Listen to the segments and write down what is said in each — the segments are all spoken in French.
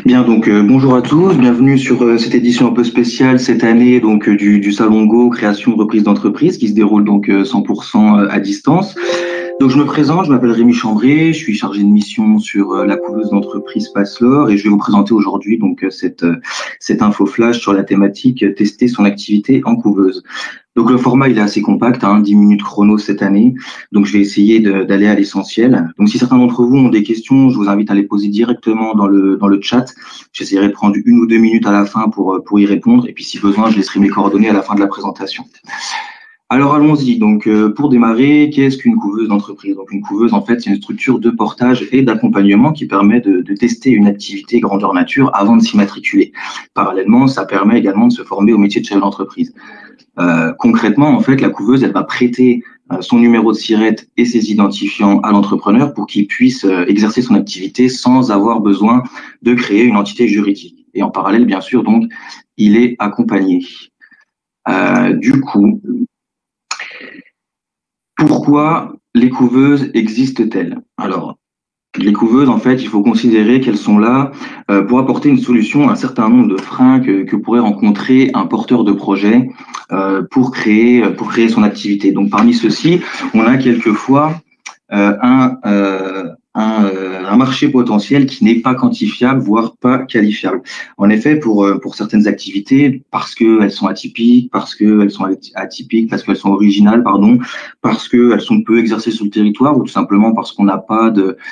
Bien, donc bonjour à tous, bienvenue sur cette édition un peu spéciale cette année donc du Salon Go création reprise d'entreprise qui se déroule donc 100% à distance. Donc je me présente, je m'appelle Rémi Chambré, je suis chargé de mission sur la couveuse d'entreprise Passlore et je vais vous présenter aujourd'hui donc cette info flash sur la thématique tester son activité en couveuse. Donc le format il est assez compact, 10 minutes chrono cette année. Donc je vais essayer d'aller à l'essentiel. Donc si certains d'entre vous ont des questions, je vous invite à les poser directement dans le chat. J'essaierai de prendre 1 ou 2 minutes à la fin pour y répondre. Et puis si besoin, je laisserai mes coordonnées à la fin de la présentation. Alors allons-y. Donc pour démarrer, qu'est-ce qu'une couveuse d'entreprise? Donc une couveuse en fait c'est une structure de portage et d'accompagnement qui permet de tester une activité grandeur nature avant de s'y matriculer. Parallèlement, ça permet également de se former au métier de chef d'entreprise. Concrètement, en fait, la couveuse, elle va prêter son numéro de SIRET et ses identifiants à l'entrepreneur pour qu'il puisse exercer son activité sans avoir besoin de créer une entité juridique. Et en parallèle, bien sûr, donc, il est accompagné. Du coup, pourquoi les couveuses existent-elles? Alors, les couveuses, en fait, il faut considérer qu'elles sont là pour apporter une solution à un certain nombre de freins que pourrait rencontrer un porteur de projet pour créer son activité. Donc, parmi ceux-ci, on a quelquefois un marché potentiel qui n'est pas quantifiable, voire pas qualifiable. En effet, pour certaines activités, parce qu'elles sont atypiques, parce qu'elles sont originales, parce qu'elles sont peu exercées sur le territoire, ou tout simplement parce qu'il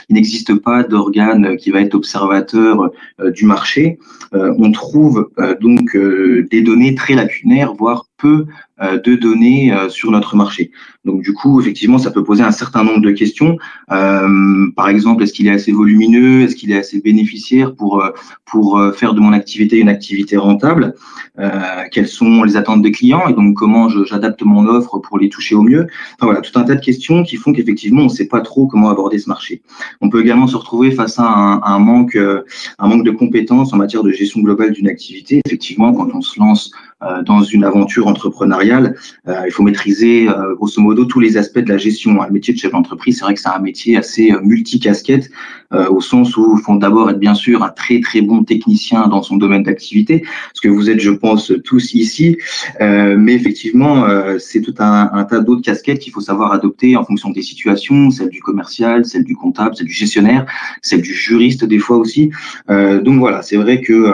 n'existe pas d'organe qui va être observateur du marché, on trouve donc des données très lacunaires, voire peu de données sur notre marché. Donc du coup, effectivement, ça peut poser un certain nombre de questions. Par exemple, est-ce qu'il est assez volumineux? Est-ce qu'il est assez bénéficiaire pour faire de mon activité une activité rentable? Quelles sont les attentes des clients et donc comment j'adapte mon offre pour les toucher au mieux? Enfin voilà, tout un tas de questions qui font qu'effectivement, on ne sait pas trop comment aborder ce marché. On peut également se retrouver face à un manque de compétences en matière de gestion globale d'une activité. Effectivement, quand on se lance dans une aventure entrepreneuriale, il faut maîtriser grosso modo tous les aspects de la gestion. Le métier de chef d'entreprise, c'est vrai que c'est un métier assez multicasquette, au sens où il faut d'abord être bien sûr un très très bon technicien dans son domaine d'activité, ce que vous êtes, je pense, tous ici, mais effectivement, c'est tout un tas d'autres casquettes qu'il faut savoir adopter en fonction des situations, celle du commercial, celle du comptable, celle du gestionnaire, celle du juriste des fois aussi. Donc voilà, c'est vrai que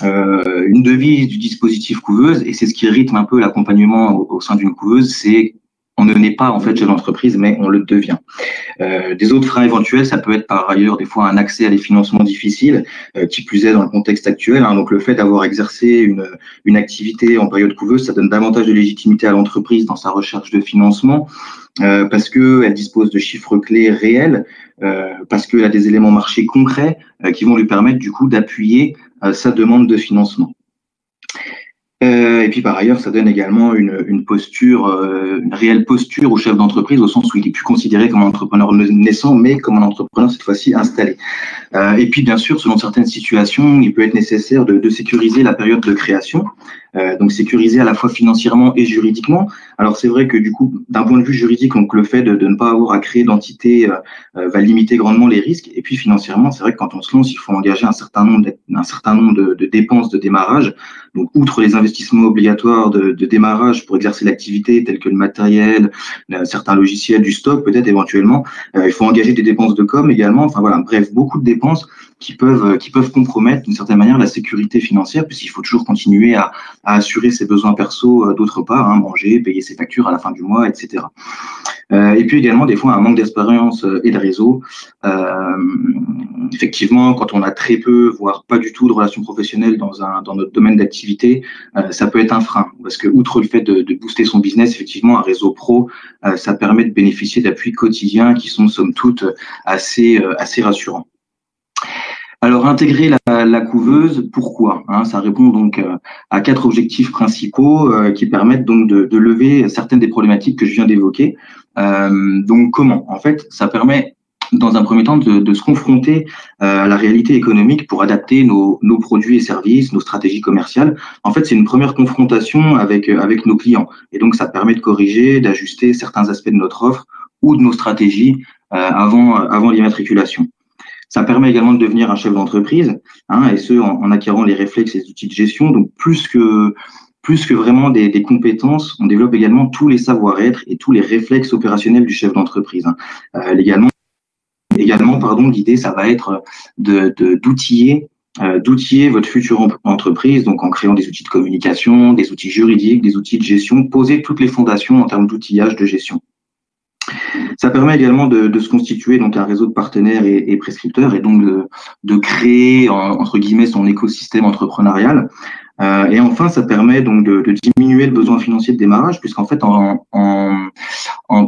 une devise du dispositif couveuse, et c'est ce qui rythme un peu l'accompagnement au sein d'une couveuse, c'est on ne naît pas en fait chef d'entreprise, mais on le devient. Des autres freins éventuels, ça peut être par ailleurs des fois un accès à des financements difficiles, qui plus est dans le contexte actuel. Donc le fait d'avoir exercé une activité en période couveuse, ça donne davantage de légitimité à l'entreprise dans sa recherche de financement, parce qu'elle dispose de chiffres clés réels, parce qu'elle a des éléments marchés concrets qui vont lui permettre du coup d'appuyer sa demande de financement. Et puis par ailleurs, ça donne également une posture, une réelle posture au chef d'entreprise, au sens où il est plus considéré comme un entrepreneur naissant, mais comme un entrepreneur cette fois-ci installé. Et puis bien sûr, selon certaines situations, il peut être nécessaire de sécuriser la période de création, donc sécuriser à la fois financièrement et juridiquement. Alors c'est vrai que du coup, d'un point de vue juridique, donc le fait de ne pas avoir à créer d'entité va limiter grandement les risques. Et puis financièrement, c'est vrai que quand on se lance, il faut engager un certain nombre de dépenses de démarrage. Donc outre les investissements obligatoires de démarrage pour exercer l'activité, tels que le matériel, certains logiciels, du stock peut-être éventuellement, il faut engager des dépenses de com également. Enfin voilà, bref, beaucoup de dépenses qui peuvent compromettre d'une certaine manière la sécurité financière, puisqu'il faut toujours continuer à assurer ses besoins perso d'autre part, manger, payer ses factures à la fin du mois, etc. Et puis également des fois un manque d'expérience et de réseau. Effectivement, quand on a très peu, voire pas du tout de relations professionnelles dans notre domaine d'activité, ça peut être un frein, parce que outre le fait de booster son business, effectivement, un réseau pro, ça permet de bénéficier d'appuis quotidiens qui sont somme toute assez rassurants. Alors, intégrer la couveuse, pourquoi? Ça répond donc à 4 objectifs principaux qui permettent donc de lever certaines des problématiques que je viens d'évoquer. Donc, comment? En fait, ça permet dans un premier temps de se confronter à la réalité économique pour adapter nos produits et services, nos stratégies commerciales. En fait, c'est une première confrontation avec nos clients. Et donc, ça permet de corriger, d'ajuster certains aspects de notre offre ou de nos stratégies avant l'immatriculation. Ça permet également de devenir un chef d'entreprise, hein, et ce, en acquérant les réflexes et les outils de gestion. Donc, plus que vraiment des compétences, on développe également tous les savoir-être et tous les réflexes opérationnels du chef d'entreprise, hein. Également, pardon, l'idée, ça va être d'outiller votre future entreprise, donc en créant des outils de communication, des outils juridiques, des outils de gestion, poser toutes les fondations en termes d'outillage de gestion. Ça permet également de se constituer donc un réseau de partenaires et prescripteurs, et donc de créer entre guillemets son écosystème entrepreneurial. Et enfin, ça permet donc de diminuer le besoin financier de démarrage, puisqu'en fait, en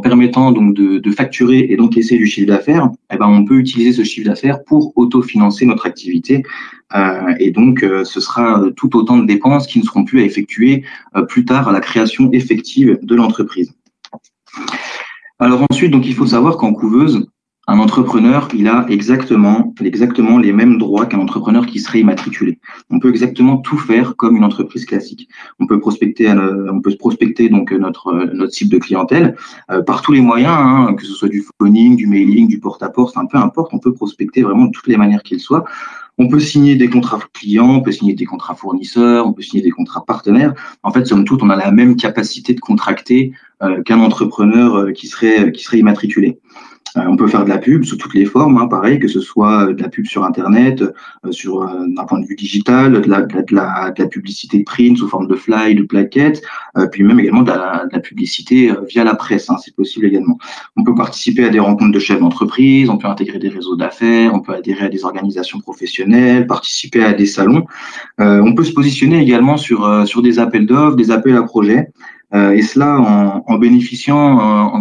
permettant donc de facturer et d'encaisser du chiffre d'affaires, eh ben, on peut utiliser ce chiffre d'affaires pour autofinancer notre activité. Et donc, ce sera tout autant de dépenses qui ne seront plus à effectuer plus tard à la création effective de l'entreprise. Alors ensuite, donc il faut savoir qu'en couveuse, un entrepreneur, il a exactement les mêmes droits qu'un entrepreneur qui serait immatriculé. On peut exactement tout faire comme une entreprise classique. On peut prospecter donc notre cible de clientèle par tous les moyens, hein, que ce soit du phoning, du mailing, du porte-à-porte, enfin peu importe, on peut prospecter vraiment de toutes les manières qu'il soit. On peut signer des contrats clients, on peut signer des contrats fournisseurs, on peut signer des contrats partenaires. En fait, somme toute, on a la même capacité de contracter qu'un entrepreneur qui serait immatriculé. On peut faire de la pub sous toutes les formes, hein, pareil, que ce soit de la pub sur Internet, d'un point de vue digital, de la publicité print sous forme de fly, de plaquettes, puis même également de la publicité via la presse, hein, c'est possible également. On peut participer à des rencontres de chefs d'entreprise, on peut intégrer des réseaux d'affaires, on peut adhérer à des organisations professionnelles, participer à des salons. On peut se positionner également sur des appels d'offres, des appels à projets, et cela en bénéficiant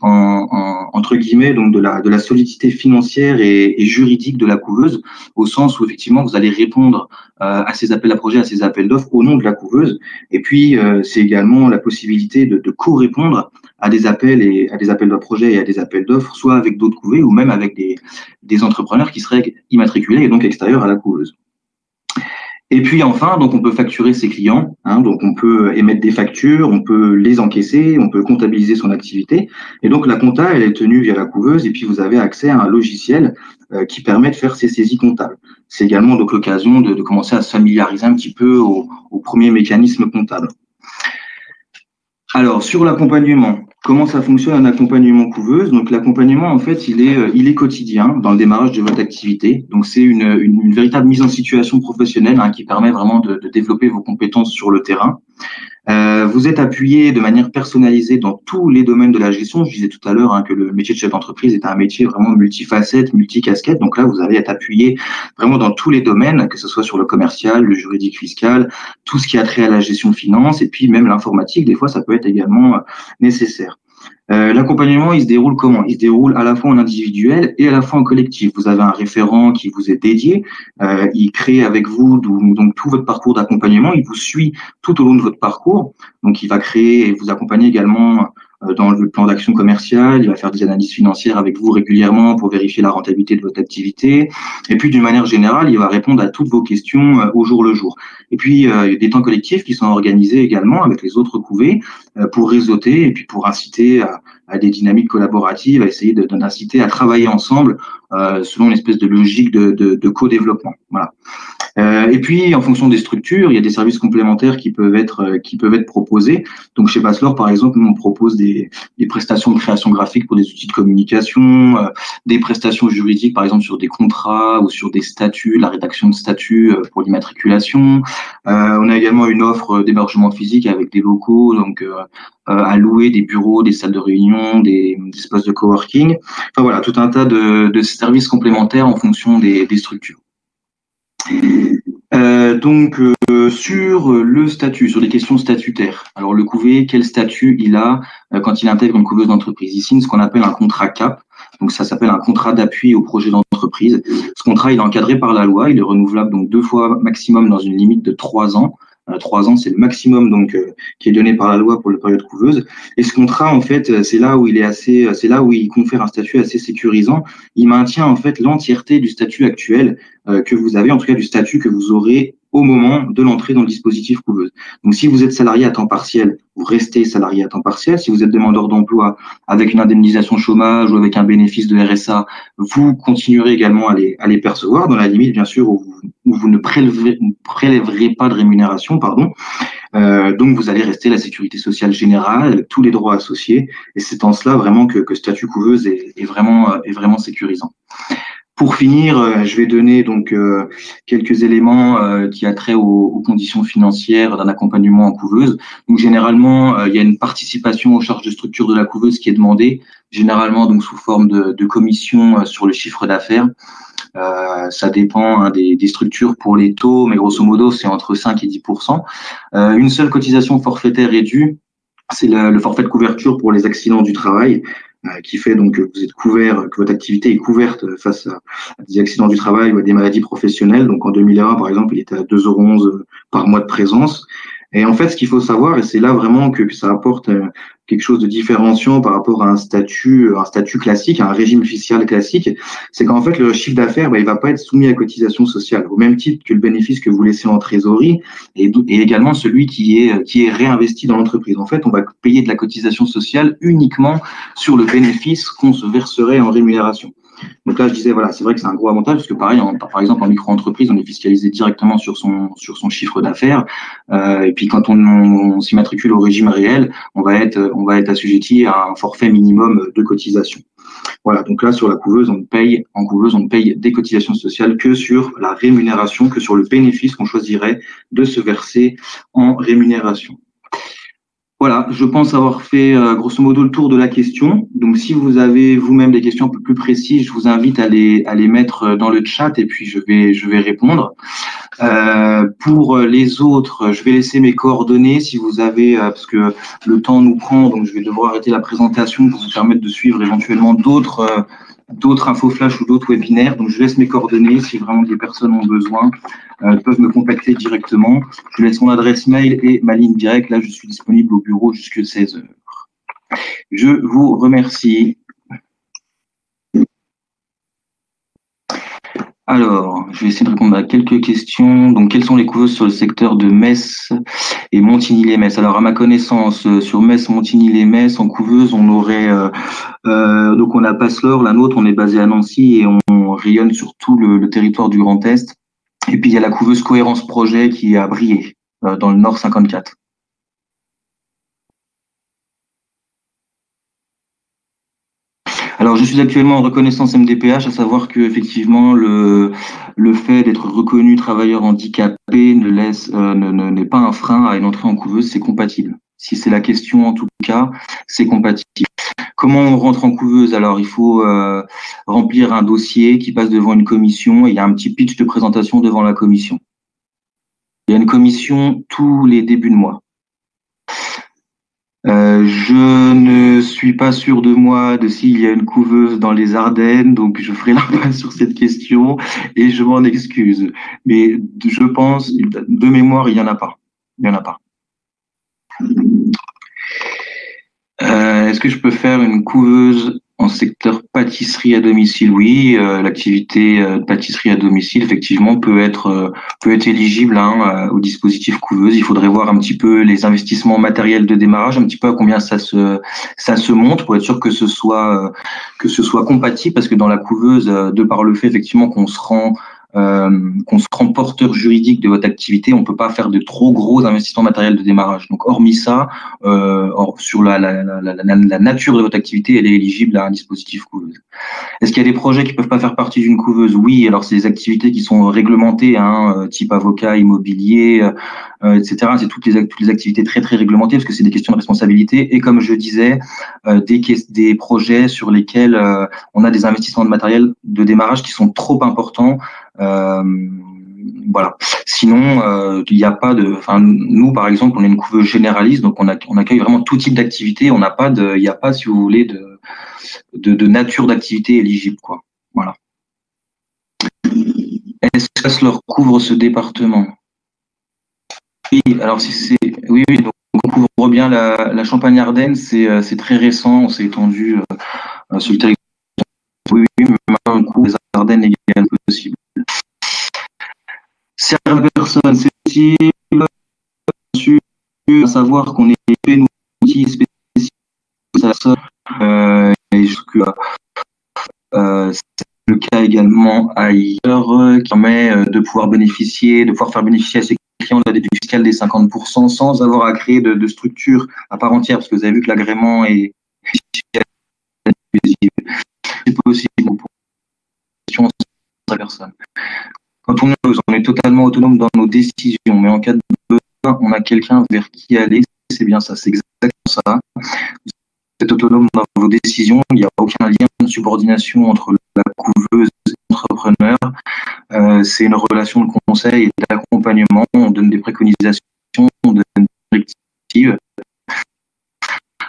entre guillemets donc de la solidité financière et juridique de la couveuse, au sens où effectivement vous allez répondre à ces appels à projets, à ces appels d'offres au nom de la couveuse. Et puis c'est également la possibilité de co-répondre à des appels de projets et à des appels d'offres, soit avec d'autres couvées ou même avec des entrepreneurs qui seraient immatriculés et donc extérieurs à la couveuse. Et puis enfin, donc on peut facturer ses clients, hein, donc on peut émettre des factures, on peut les encaisser, on peut comptabiliser son activité. Et donc la compta, elle est tenue via la couveuse, et puis vous avez accès à un logiciel qui permet de faire ces saisies comptables. C'est également donc l'occasion de commencer à se familiariser un petit peu au premier mécanisme comptable. Alors sur l'accompagnement, comment ça fonctionne un accompagnement couveuse? Donc l'accompagnement, en fait, il est quotidien dans le démarrage de votre activité. Donc c'est une véritable mise en situation professionnelle, hein, qui permet vraiment de développer vos compétences sur le terrain. Vous êtes appuyé de manière personnalisée dans tous les domaines de la gestion. Je disais tout à l'heure, hein, que le métier de chef d'entreprise est un métier vraiment multifacette, multicasquette. Donc là, vous allez être appuyé vraiment dans tous les domaines, que ce soit sur le commercial, le juridique, fiscal, tout ce qui a trait à la gestion de finances, et puis même l'informatique. Des fois, ça peut être également nécessaire. L'accompagnement, il se déroule comment? Il se déroule à la fois en individuel et à la fois en collectif. Vous avez un référent qui vous est dédié, il crée avec vous donc tout votre parcours d'accompagnement, il vous suit tout au long de votre parcours, donc il va créer et vous accompagner également dans le plan d'action commerciale, il va faire des analyses financières avec vous régulièrement pour vérifier la rentabilité de votre activité, et puis d'une manière générale, il va répondre à toutes vos questions au jour le jour. Et puis il y a des temps collectifs qui sont organisés également avec les autres couvées pour réseauter et puis pour inciter à des dynamiques collaboratives, à essayer d'inciter à travailler ensemble selon une espèce de logique de co-développement. Voilà. Et puis, en fonction des structures, il y a des services complémentaires qui peuvent être proposés. Donc, chez Basselor, par exemple, nous, on propose des prestations de création graphique pour des outils de communication, des prestations juridiques, par exemple, sur des contrats ou sur des statuts, la rédaction de statuts pour l'immatriculation. On a également une offre d'hébergement physique avec des locaux, donc à louer des bureaux, des salles de réunion, des espaces de coworking. Enfin voilà, tout un tas de services complémentaires en fonction des structures. Sur le statut, sur les questions statutaires. Alors le couvé, quel statut il a quand il intègre une couveuse d'entreprise? Il signe ce qu'on appelle un contrat CAP. Donc ça s'appelle un contrat d'appui au projet d'entreprise. Ce contrat, il est encadré par la loi, il est renouvelable donc 2 fois maximum dans une limite de 3 ans. 3 ans, c'est le maximum donc qui est donné par la loi pour la période couveuse. Et ce contrat, en fait, c'est là où il confère un statut assez sécurisant. Il maintient en fait l'entièreté du statut actuel que vous avez, en tout cas du statut que vous aurez au moment de l'entrée dans le dispositif couveuse. Donc, si vous êtes salarié à temps partiel, vous restez salarié à temps partiel. Si vous êtes demandeur d'emploi avec une indemnisation chômage ou avec un bénéfice de RSA, vous continuerez également à les percevoir dans la limite, bien sûr, où vous ne prélèverez pas de rémunération, pardon. Donc, vous allez rester la sécurité sociale générale, tous les droits associés. Et c'est en cela vraiment que statut couveuse est vraiment sécurisant. Pour finir, je vais donner donc quelques éléments qui a trait aux conditions financières d'un accompagnement en couveuse. Donc généralement, il y a une participation aux charges de structure de la couveuse qui est demandée, généralement donc sous forme de commission sur le chiffre d'affaires. Ça dépend des structures pour les taux, mais grosso modo, c'est entre 5 et 10%. Une seule cotisation forfaitaire est due, c'est le forfait de couverture pour les accidents du travail, qui fait donc que vous êtes couvert, que votre activité est couverte face à des accidents du travail ou à des maladies professionnelles. Donc en 2001, par exemple, il était à 2,11 € par mois de présence. Et en fait, ce qu'il faut savoir, et c'est là vraiment que ça apporte quelque chose de différenciant par rapport à un statut classique, à un régime fiscal classique, c'est qu'en fait, le chiffre d'affaires, il va pas être soumis à cotisation sociale, au même titre que le bénéfice que vous laissez en trésorerie et également celui qui est réinvesti dans l'entreprise. En fait, on va payer de la cotisation sociale uniquement sur le bénéfice qu'on se verserait en rémunération. Donc là, je disais, voilà, c'est vrai que c'est un gros avantage parce que pareil, par exemple, en micro-entreprise, on est fiscalisé directement sur son chiffre d'affaires. Et puis quand on s'immatricule au régime réel, on va être assujetti à un forfait minimum de cotisation. Voilà, donc là, sur la couveuse, on ne paye des cotisations sociales que sur la rémunération, que sur le bénéfice qu'on choisirait de se verser en rémunération. Voilà, je pense avoir fait grosso modo le tour de la question. Donc, si vous avez vous-même des questions un peu plus précises, je vous invite à les mettre dans le chat et puis je vais répondre. Pour les autres, je vais laisser mes coordonnées si vous avez, parce que le temps nous prend, donc je vais devoir arrêter la présentation pour vous permettre de suivre éventuellement d'autres infos flash ou d'autres webinaires. Donc, je laisse mes coordonnées si vraiment des personnes ont besoin. Peuvent me contacter directement. Je laisse mon adresse mail et ma ligne directe. Là, je suis disponible au bureau jusqu'à 16 h. Je vous remercie. Alors, je vais essayer de répondre à quelques questions. Donc, quelles sont les couveuses sur le secteur de Metz et Montigny-lès-Metz? Alors, à ma connaissance, sur Metz, Montigny-lès-Metz, en couveuse, on aurait donc on a Passelore, la nôtre, on est basé à Nancy et on rayonne sur tout le territoire du Grand Est. Et puis, il y a la couveuse Cohérence Projet qui est à Briey, dans le Nord 54. Alors, je suis actuellement en reconnaissance MDPH, à savoir que effectivement le fait d'être reconnu travailleur handicapé n'est pas un frein à une entrée en couveuse, c'est compatible. Si c'est la question, en tout cas, c'est compatible. Comment on rentre en couveuse? Alors, il faut remplir un dossier qui passe devant une commission et il y a un petit pitch de présentation devant la commission. Il y a une commission tous les débuts de mois. Je ne suis pas sûr de moi de s'il y a une couveuse dans les Ardennes, donc je ferai l'impasse sur cette question et je m'en excuse. Mais je pense, de mémoire, il y en a pas. Il y en a pas. Est-ce que je peux faire une couveuse en secteur pâtisserie à domicile? Oui, l'activité de pâtisserie à domicile, effectivement, peut être éligible au dispositif couveuse. Il faudrait voir un petit peu les investissements matériels de démarrage, un petit peu à combien ça se monte pour être sûr que ce soit compatible, parce que dans la couveuse, de par le fait effectivement qu'on se rend porteur juridique de votre activité, on peut pas faire de trop gros investissements matériels de démarrage. Donc, hormis ça, sur la nature de votre activité, elle est éligible à un dispositif couveuse. Est-ce qu'il y a des projets qui peuvent pas faire partie d'une couveuse? Oui, alors c'est des activités qui sont réglementées, type avocat, immobilier, etc. C'est toutes les activités très très réglementées parce que c'est des questions de responsabilité. Et comme je disais, des projets sur lesquels on a des investissements de matériel de démarrage qui sont trop importants. Voilà. Sinon, il n'y a pas de. Enfin, nous, par exemple, on est une couveuse généraliste, donc on accueille vraiment tout type d'activité. Il n'y a pas, si vous voulez, de nature d'activité éligible, quoi. Voilà. Est-ce que ça leur couvre ce département? Oui. Alors oui, donc on couvre bien la Champagne-Ardenne. C'est très récent. On s'est étendu sur le territoire. Oui, mais on couvre les Ardennes également possible. Servir personne, c'est possible, bien sûr, à savoir qu'on est nous outils spécifiques à ça, et que c'est le cas également ailleurs, qui permet de pouvoir faire bénéficier à ses clients de la déduction fiscale des 50% sans avoir à créer de structure à part entière, parce que vous avez vu que l'agrément est possible pour la personne. Quand on est totalement autonome dans nos décisions, mais en cas de besoin, on a quelqu'un vers qui aller, c'est bien ça, c'est exactement ça. Vous êtes autonome dans vos décisions, il n'y a aucun lien de subordination entre la couveuse et l'entrepreneur. C'est une relation de conseil et d'accompagnement, on donne des préconisations, on donne des directives.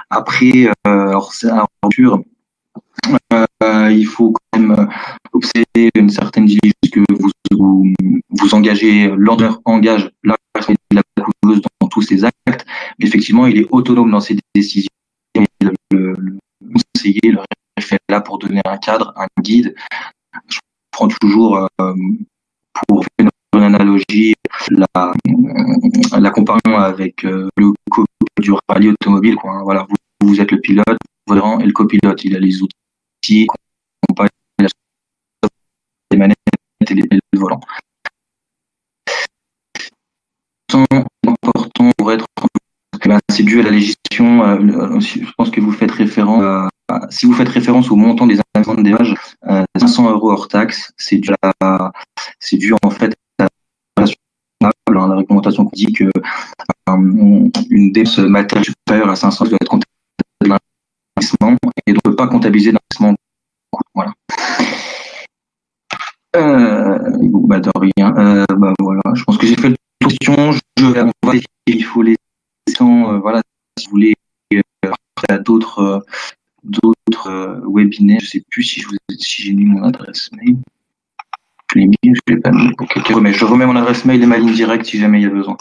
Après, alors c'est un aventure. Il faut quand même observer une certaine diligence que vous engagez, l'ordre engage la couveuse dans tous ses actes. Mais effectivement, il est autonome dans ses décisions. Le conseiller, le référent est là pour donner un cadre, un guide. Je prends toujours, pour faire une analogie, la comparaison avec le copilote du rallye automobile, quoi, hein. Voilà, vous êtes le pilote, et le copilote, il a les outils, les manettes et le volant. Important pour être, c'est dû à la législation. Je pense que vous faites référence si vous faites référence au montant des amendes des dommages, 500 € hors taxe, c'est dû en fait à la réglementation qui dit que une dépense matérielle supérieure à 500 doit être comptabilisée de l'investissement et ne peut pas comptabiliser l'investissement. Voilà. De rien. Voilà. Je pense que j'ai fait le tour de question. On va vérifier, il faut les temps. Voilà, si vous voulez à d'autres webinaires. Je sais plus si j'ai mis mon adresse mail. Je l'ai mis, je l'ai pas mis. Je remets mon adresse mail et ma ligne directe si jamais il y a besoin.